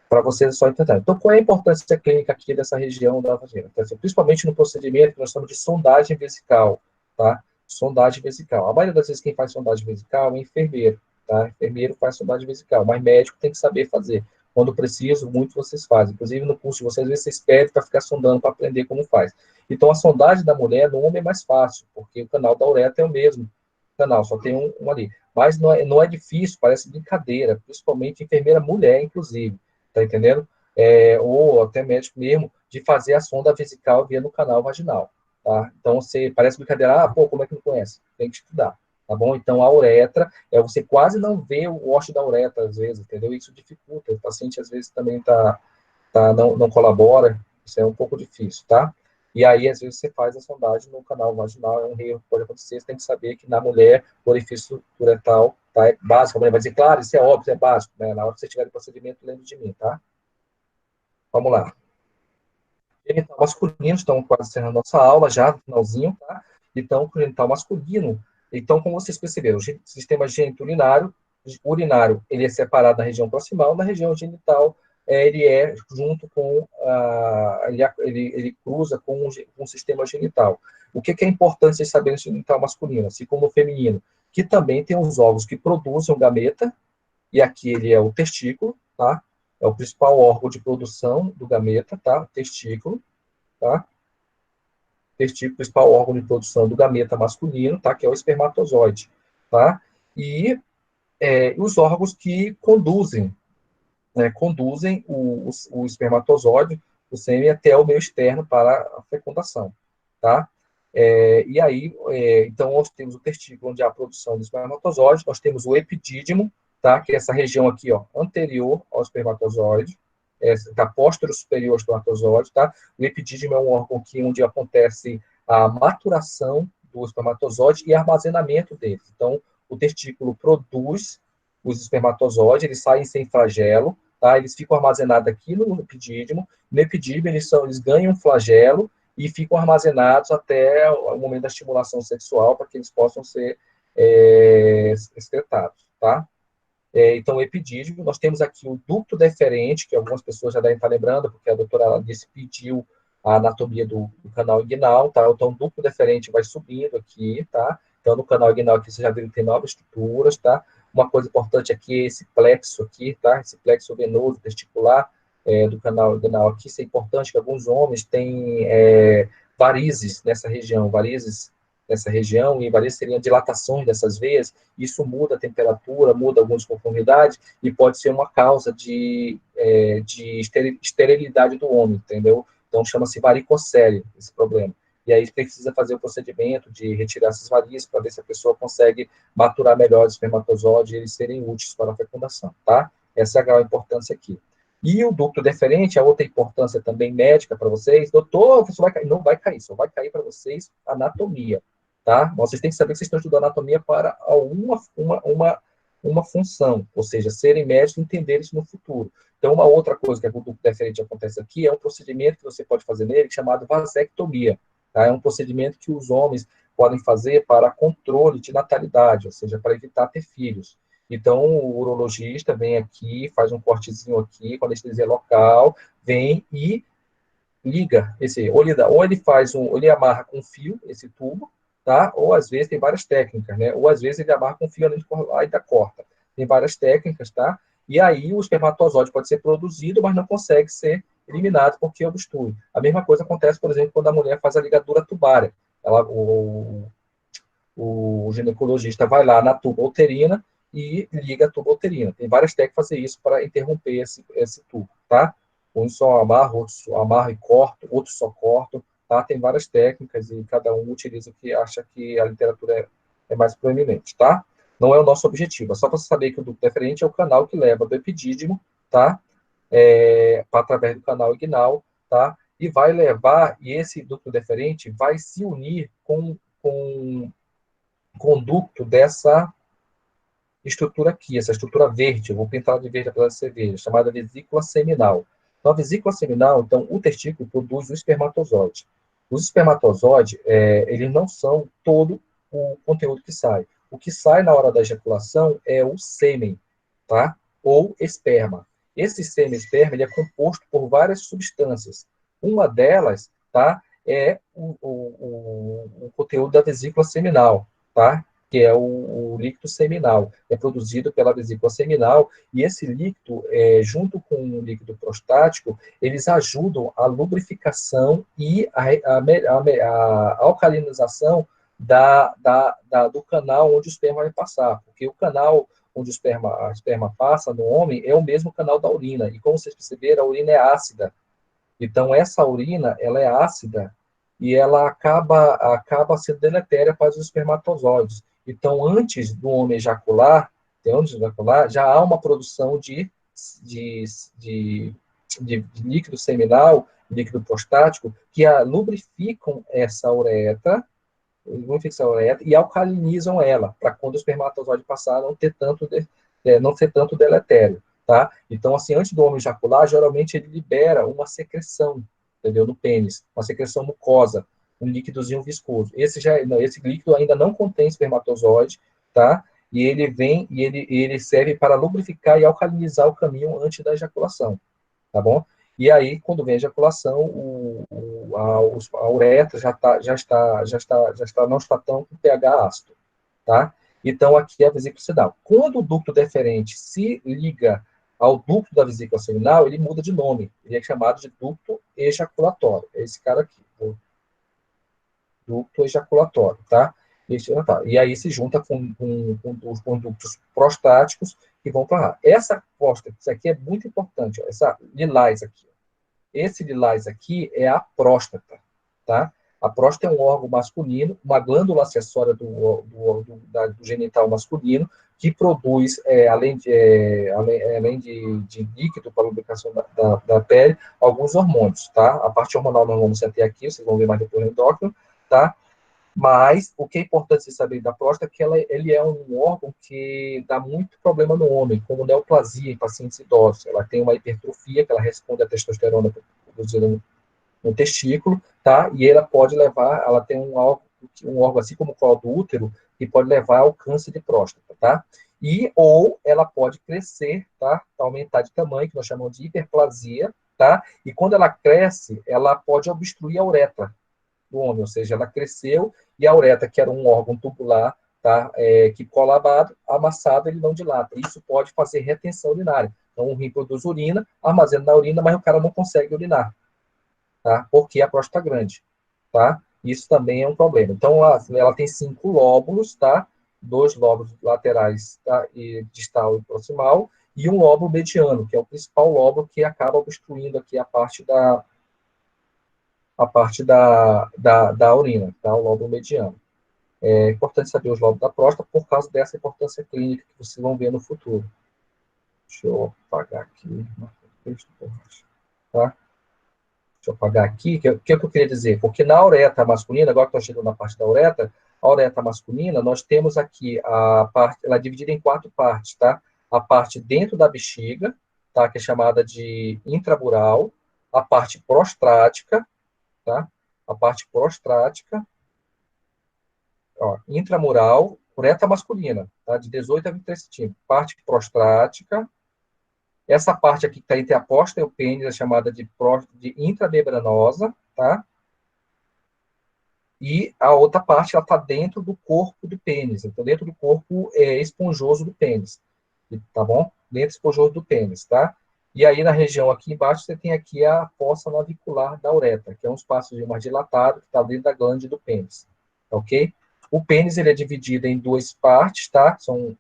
Para vocês só entenderem. Então, qual é a importância clínica aqui dessa região da vagina? Então, principalmente no procedimento que nós chamamos de sondagem vesical, tá? Sondagem vesical. A maioria das vezes quem faz sondagem vesical é enfermeiro, tá? Enfermeiro faz sondagem vesical, mas médico tem que saber fazer. Quando preciso, muito vocês fazem. Inclusive, no curso de vocês, às vezes vocês pedem para ficar sondando, para aprender como faz. Então, a sondagem da mulher, no homem é mais fácil, porque o canal da uretra é o mesmo canal, só tem um ali. Mas não é difícil, parece brincadeira, principalmente enfermeira mulher, inclusive, tá entendendo? Ou até médico mesmo, de fazer a sonda vesical via no canal vaginal, tá? Então, você parece brincadeira, pô, como é que não conhece? Tem que estudar, tá bom? Então, a uretra, você quase não vê o ósseo da uretra, às vezes, entendeu? Isso dificulta, o paciente, às vezes, também não colabora, isso é um pouco difícil, tá? E aí, às vezes, você faz a sondagem no canal vaginal, é um erro que pode acontecer, você tem que saber que na mulher, o orifício uretral, tá, é básico, a mulher vai dizer, claro, isso é óbvio, é básico, né? Na hora que você tiver o procedimento, lembre de mim, tá? Vamos lá. Genital masculino, estamos quase encerrando a nossa aula já, no finalzinho, tá? Então, genital masculino, então, como vocês perceberam, o sistema geniturinário, urinário, ele é separado na região proximal, na região genital, ele é junto com, ele cruza com o sistema genital. O que é importante vocês saberem no genital masculino, assim como no feminino? Que também tem os órgãos que produzem o gameta, e aqui ele é o testículo, tá? É o principal órgão de produção do gameta, tá? Testículo, tá? Testículo, principal órgão de produção do gameta masculino, tá? Que é o espermatozoide, tá? E os órgãos que conduzem, né? Conduzem o espermatozoide, o sêmen, até o meio externo para a fecundação, tá? E aí, então, nós temos o testículo, onde há a produção do espermatozoide, nós temos o epidídimo, tá? Que é essa região aqui, ó, anterior ao espermatozoide, da póstero superior ao espermatozoide, tá? O epidídimo é um órgão onde acontece a maturação do espermatozoide e armazenamento dele. Então, o testículo produz os espermatozoides, eles saem sem flagelo, tá? Eles ficam armazenados aqui no epidídimo. No epidídimo, eles ganham um flagelo e ficam armazenados até o momento da estimulação sexual, para que eles possam ser excretados, tá? Então, o epidídimo, nós temos aqui o ducto deferente, que algumas pessoas já devem estar lembrando, porque a doutora Alice pediu a anatomia do canal inguinal, tá? Então, o ducto deferente vai subindo aqui, tá? Então, no canal inguinal aqui, você já viu que tem 9 estruturas, tá? Uma coisa importante aqui é esse plexo aqui, tá? Esse plexo venoso testicular do canal inguinal aqui, isso é importante, que alguns homens têm varizes nessa região, e varizes seriam dilatações dessas veias, isso muda a temperatura, muda algumas conformidades, e pode ser uma causa de esterilidade do homem, entendeu? Então, chama-se varicocele, esse problema. E aí precisa fazer o procedimento de retirar essas varizes para ver se a pessoa consegue maturar melhor os espermatozoides e eles serem úteis para a fecundação, tá? Essa é a grande importância aqui. E o ducto deferente, a outra importância também médica para vocês, doutor, você vai cair, não vai cair, só vai cair para vocês anatomia, tá? Vocês têm que saber que vocês estão estudando anatomia para uma função, ou seja, serem médicos e entenderem isso no futuro. Então, uma outra coisa que é muito diferente acontece aqui é um procedimento que você pode fazer nele chamado vasectomia, tá? É um procedimento que os homens podem fazer para controle de natalidade, ou seja, para evitar ter filhos. Então, o urologista vem aqui, faz um cortezinho aqui, com anestesia local, vem e liga ou ele amarra com fio esse tubo, tá? Ou às vezes tem várias técnicas, né? Ou às vezes ele amarra com fio ainda corta. Tem várias técnicas, tá? E aí o espermatozoide pode ser produzido, mas não consegue ser eliminado porque obstrui. A mesma coisa acontece, por exemplo, quando a mulher faz a ligadura tubária. O ginecologista vai lá na tuba uterina e liga a tuba uterina. Tem várias técnicas para fazer isso, para interromper esse tubo, tá? Uns só amarram, outros amarram e cortam, outros só cortam, tá? Tem várias técnicas e cada um utiliza o que acha que a literatura é mais proeminente, tá? Não é o nosso objetivo, é só para você saber que o ducto deferente é o canal que leva do epidídimo, tá? Através do canal inguinal, tá? E vai levar, e esse ducto deferente vai se unir com conduto dessa estrutura aqui, essa estrutura verde, eu vou pintar de verde apesar de ser verde, chamada vesícula seminal. Então, a vesícula seminal, então, o testículo produz o espermatozoide. Os espermatozoides, eles não são todo o conteúdo que sai. O que sai na hora da ejaculação é o sêmen, tá? Ou esperma. Esse sêmen esperma, ele é composto por várias substâncias. Uma delas, tá? É o conteúdo da vesícula seminal, tá? Que é o líquido seminal. É produzido pela vesícula seminal, e esse líquido, junto com o líquido prostático, eles ajudam a lubrificação e a alcalinização do canal onde o esperma vai passar, porque o canal onde a esperma passa no homem é o mesmo canal da urina, e como vocês perceberam, a urina é ácida. Então, essa urina, ela é ácida, e ela acaba sendo deletéria para os espermatozoides. Então, antes do homem ejacular, já há uma produção de, de, de líquido seminal, líquido prostático, que lubrificam essa uretra, e alcalinizam ela, para quando o espermatozoide passar não ser tanto deletério, tá? Então, assim, antes do homem ejacular, geralmente ele libera uma secreção, entendeu? No pênis, uma secreção mucosa, um líquidozinho viscoso. Esse líquido ainda não contém espermatozoide, tá? E ele serve para lubrificar e alcalinizar o caminho antes da ejaculação, tá bom? E aí, quando vem a ejaculação, a uretra não está tão com pH ácido, tá? Então, aqui é a vesícula seminal. Quando o ducto deferente se liga ao ducto da vesícula seminal, ele muda de nome. Ele é chamado de ducto ejaculatório. É esse cara aqui, o ducto ejaculatório, tá? E aí se junta com os condutos prostáticos que vão para lá. Essa próstata, isso aqui é muito importante, ó, essa lilás aqui. Esse lilás aqui é a próstata, tá? A próstata é um órgão masculino, uma glândula acessória do genital masculino, que produz, além de líquido para a lubrificação da pele, alguns hormônios, tá? A parte hormonal nós vamos até aqui, vocês vão ver mais depois no endócrino, tá? Mas o que é importante você saber da próstata é que ele é um órgão que dá muito problema no homem, como neoplasia em pacientes idosos. Ela tem uma hipertrofia, que ela responde à testosterona produzida no testículo, tá? E ela tem um órgão assim como o colo do útero, que pode levar ao câncer de próstata, tá? Ou ela pode crescer, tá? Aumentar de tamanho, que nós chamamos de hiperplasia, tá? E quando ela cresce, ela pode obstruir a uretra do homem, ou seja, ela cresceu e a uretra, que era um órgão tubular, tá, que colabado, amassado, ele não dilata. Isso pode fazer retenção urinária. Então, o rim produz urina, armazena na urina, mas o cara não consegue urinar, tá, porque a próstata está grande, tá? Isso também é um problema. Então, ela tem 5 lóbulos, tá? 2 lóbulos laterais, tá? E distal e proximal, e um lóbulo mediano, que é o principal lóbulo que acaba obstruindo aqui a parte da urina, tá? O lóbulo mediano. É importante saber os lóbulos da próstata por causa dessa importância clínica que vocês vão ver no futuro. Deixa eu apagar aqui. Tá? Deixa eu apagar aqui. O que eu queria dizer? Porque na uretra masculina, agora que estou chegando na parte da uretra, a uretra masculina, nós temos aqui a parte, ela é dividida em 4 partes, tá? A parte dentro da bexiga, tá? Que é chamada de intramural, a parte prostática, tá? A parte prostática, ó, intramural, uretra masculina, tá? De 18 a 23 centímetros. Parte prostática. Essa parte aqui que está entre a próstata e o pênis é chamada de intramembranosa, tá? E a outra parte, ela está dentro do corpo do pênis, então dentro do corpo esponjoso do pênis, tá bom? Dentro esponjoso do pênis, tá? E aí na região aqui embaixo você tem aqui a fossa navicular da uretra, que é um espaço mais dilatado que está dentro da glândula do pênis, ok? O pênis ele é dividido em 2 partes, tá? São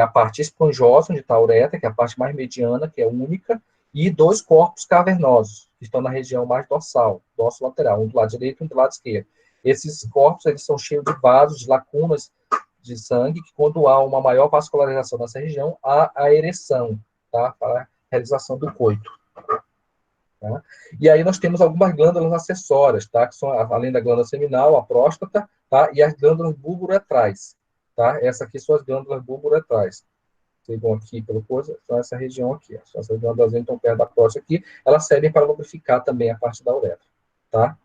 a parte esponjosa, onde está a uretra, que é a parte mais mediana, que é única, e 2 corpos cavernosos, que estão na região mais dorsal, dorso lateral, um do lado direito e um do lado esquerdo. Esses corpos eles são cheios de vasos, de lacunas de sangue, que quando há uma maior vascularização nessa região, há a ereção, tá? Para a realização do coito. Tá? E aí nós temos algumas glândulas acessórias, tá? Que são, além da glândula seminal, a próstata, tá? E as glândulas bulboretrais, tá? Essas aqui são as glândulas bulboretrais. Vocês vão aqui pelo coisa, são essa região aqui. Ó. São essas glândulas que estão perto da próstata aqui, elas servem para lubrificar também a parte da uretra, tá?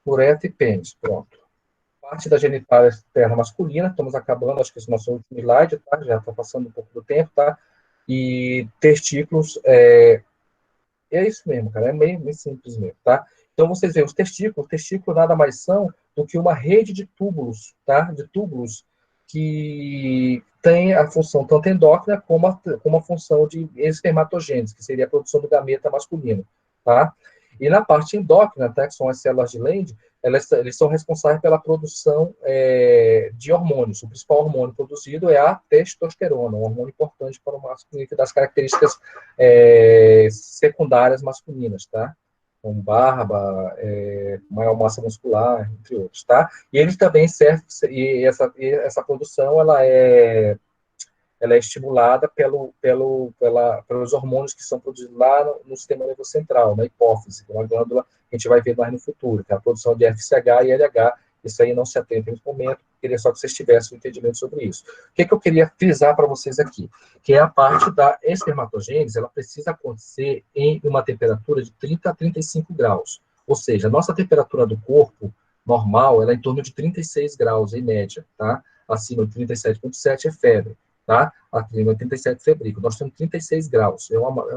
uretra e pênis, pronto. Parte da genitália externa masculina, estamos acabando, acho que esse é o nosso último slide, tá? Já está passando um pouco do tempo, tá? E testículos, é isso mesmo, cara, é meio simples mesmo, tá? Então, vocês veem, os testículos nada mais são do que uma rede de túbulos, tá? De túbulos que tem a função tanto endócrina como a função de espermatogênese, que seria a produção do gameta masculino, tá? E na parte endócrina, tá, que são as células de Leydig, eles são responsáveis pela produção de hormônios. O principal hormônio produzido é a testosterona, um hormônio importante para o masculino, que dá as características secundárias masculinas, tá? Com barba, maior massa muscular, entre outros, tá? E eles também servem, e essa produção, ela é estimulada pelos hormônios que são produzidos lá no sistema nervoso central, na hipófise, que é uma glândula que a gente vai ver mais no futuro, que é a produção de FSH e LH. Isso aí não se atenta nesse momento, queria só que vocês tivessem um entendimento sobre isso. O que eu queria frisar para vocês aqui? Que é a parte da espermatogênese, ela precisa acontecer em uma temperatura de 30 a 35 graus. Ou seja, a nossa temperatura do corpo normal, ela é em torno de 36 graus, em média, tá? Acima de 37,7 é febre, tá? Acima de 37 febril. Nós temos 36 graus.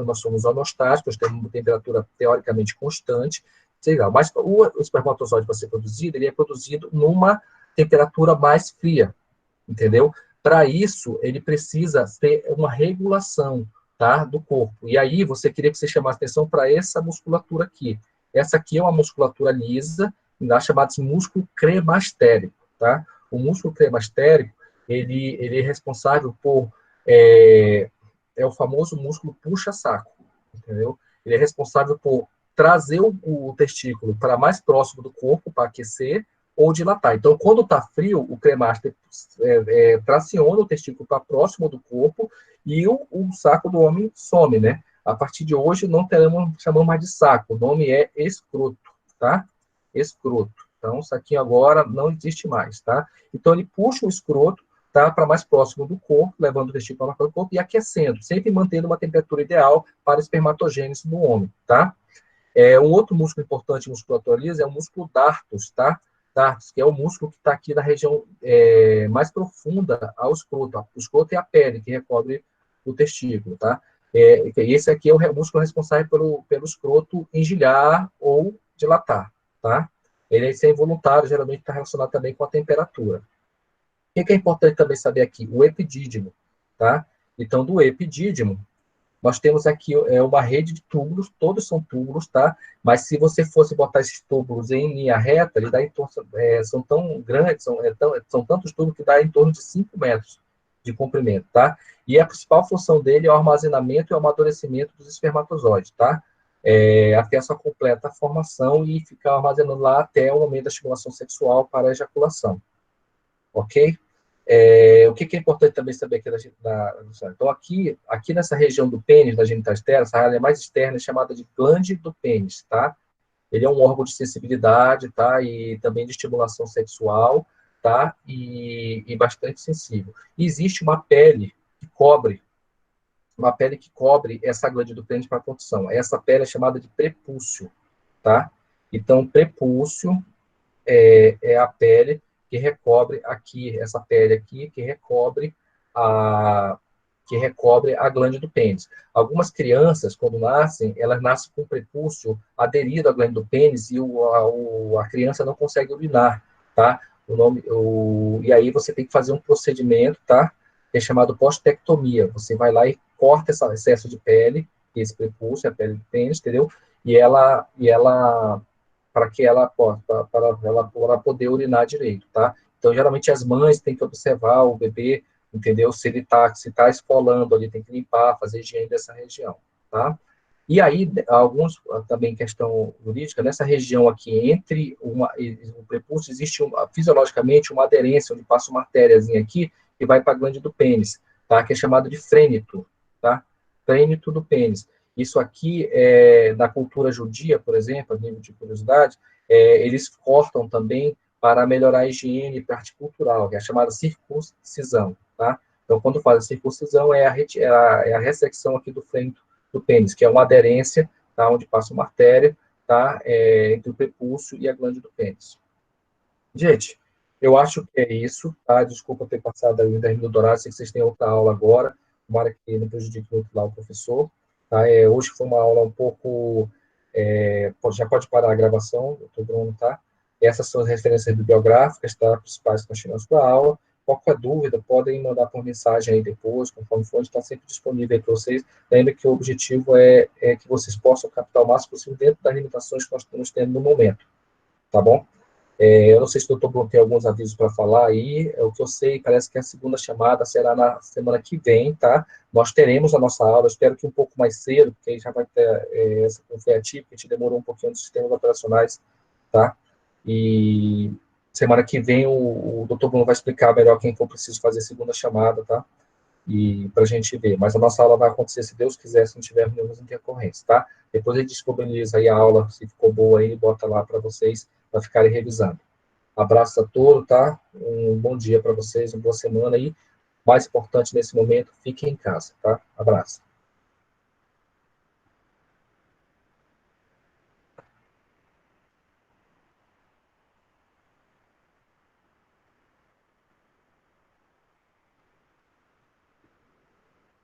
Nós somos anostáticos, temos uma temperatura teoricamente constante, sei lá, mas o espermatozoide para ser produzido, ele é produzido numa temperatura mais fria, entendeu? Para isso, ele precisa ter uma regulação, tá, do corpo. E aí, você queria que você chamasse atenção para essa musculatura aqui. Essa aqui é uma musculatura lisa, chamada de músculo cremastérico, tá? O músculo cremastérico, ele é responsável por... é o famoso músculo puxa-saco, entendeu? Ele é responsável por trazer o testículo para mais próximo do corpo, para aquecer, ou dilatar. Então, quando está frio, o cremaster traciona o testículo para próximo do corpo e o saco do homem some, né? A partir de hoje, não chamamos mais de saco. O nome é escroto, tá? Escroto. Então, isso aqui agora não existe mais, tá? Então, ele puxa o escroto, tá, para mais próximo do corpo, levando o testículo para mais próximo do corpo e aquecendo, sempre mantendo uma temperatura ideal para a espermatogênese do homem, tá? Um outro músculo importante musculatura lisa é o músculo dartos, tá? Dartos, que é o músculo que está aqui na região mais profunda ao escroto. O escroto é a pele que recobre o testículo, tá? Esse aqui é o músculo responsável pelo escroto engilhar ou dilatar, tá? Ele é involuntário, geralmente está relacionado também com a temperatura. O que é importante também saber aqui? O epidídimo, tá? Então, do epidídimo, nós temos aqui uma rede de túbulos, todos são túbulos, tá? Mas se você fosse botar esses túbulos em linha reta, ele dá em torno, são tão grandes, são tantos túbulos que dá em torno de 5 metros de comprimento, tá? E a principal função dele é o armazenamento e o amadurecimento dos espermatozoides, tá? Até a sua completa formação e ficar armazenando lá até o momento da estimulação sexual para a ejaculação, ok? O que é importante também saber aqui então, aqui nessa região do pênis, da genital externa, essa área mais externa é chamada de glande do pênis, tá? Ele é um órgão de sensibilidade, tá? E também de estimulação sexual, tá? E bastante sensível. E existe uma pele que cobre essa glande do pênis para a produção. Essa pele é chamada de prepúcio, tá? Então, prepúcio é a pele que recobre aqui, essa pele aqui, que recobre a glândula do pênis. Algumas crianças, quando nascem, elas nascem com o prepúcio aderido à glândula do pênis e a criança não consegue urinar, tá? E aí você tem que fazer um procedimento, tá? Que é chamado postectomia. Você vai lá e corta esse excesso de pele, esse prepúcio, a pele do pênis, entendeu? E ela para que ela para poder urinar direito, tá? Então, geralmente as mães têm que observar o bebê, entendeu? Se ele se tá esfolando ali, tem que limpar, fazer higiene dessa região, tá? E aí, alguns, também questão jurídica, nessa região aqui, entre o prepúcio, existe fisiologicamente uma aderência, onde passa uma artériazinha aqui, que vai para a glândula do pênis, tá? Que é chamado de frênito, tá? Frênito do pênis. Isso aqui, na cultura judia, por exemplo, a nível de curiosidade, eles cortam também para melhorar a higiene e parte cultural, que é a chamada circuncisão, tá? Então, quando faz a circuncisão, é a ressecção aqui do frênito do pênis, que é uma aderência, tá, onde passa uma artéria, tá? Entre o prepúcio e a glândula do pênis. Gente, eu acho que é isso, tá? Desculpa ter passado aí 10 minutos do horário, sei que vocês têm outra aula agora, tomara que não prejudique muito lá o professor, tá? Hoje foi uma aula um pouco... já pode parar a gravação, doutor Bruno, tá? Essas são as referências bibliográficas, tá? Principais que nós tiramos da aula. Qualquer dúvida, podem mandar por mensagem aí depois, conforme for, está sempre disponível aí para vocês. Lembra que o objetivo é que vocês possam captar o máximo possível dentro das limitações que nós estamos tendo no momento, tá bom? Eu não sei se o doutor Bruno tem alguns avisos para falar aí. O que eu sei, parece que a segunda chamada será na semana que vem, tá? Nós teremos a nossa aula, espero que um pouco mais cedo, porque aí já vai ter essa foi atípica, a gente demorou um pouquinho nos sistemas operacionais, tá? E semana que vem o doutor Bruno vai explicar melhor quem for preciso fazer a segunda chamada, tá? E para a gente ver. Mas a nossa aula vai acontecer, se Deus quiser, se não tiver nenhuma intercorrência, tá? Depois a gente disponibiliza aí a aula, se ficou boa aí, bota lá para vocês, para ficarem revisando. Abraço a todos, tá? Um bom dia para vocês, uma boa semana aí. Mais importante nesse momento, fiquem em casa, tá? Abraço.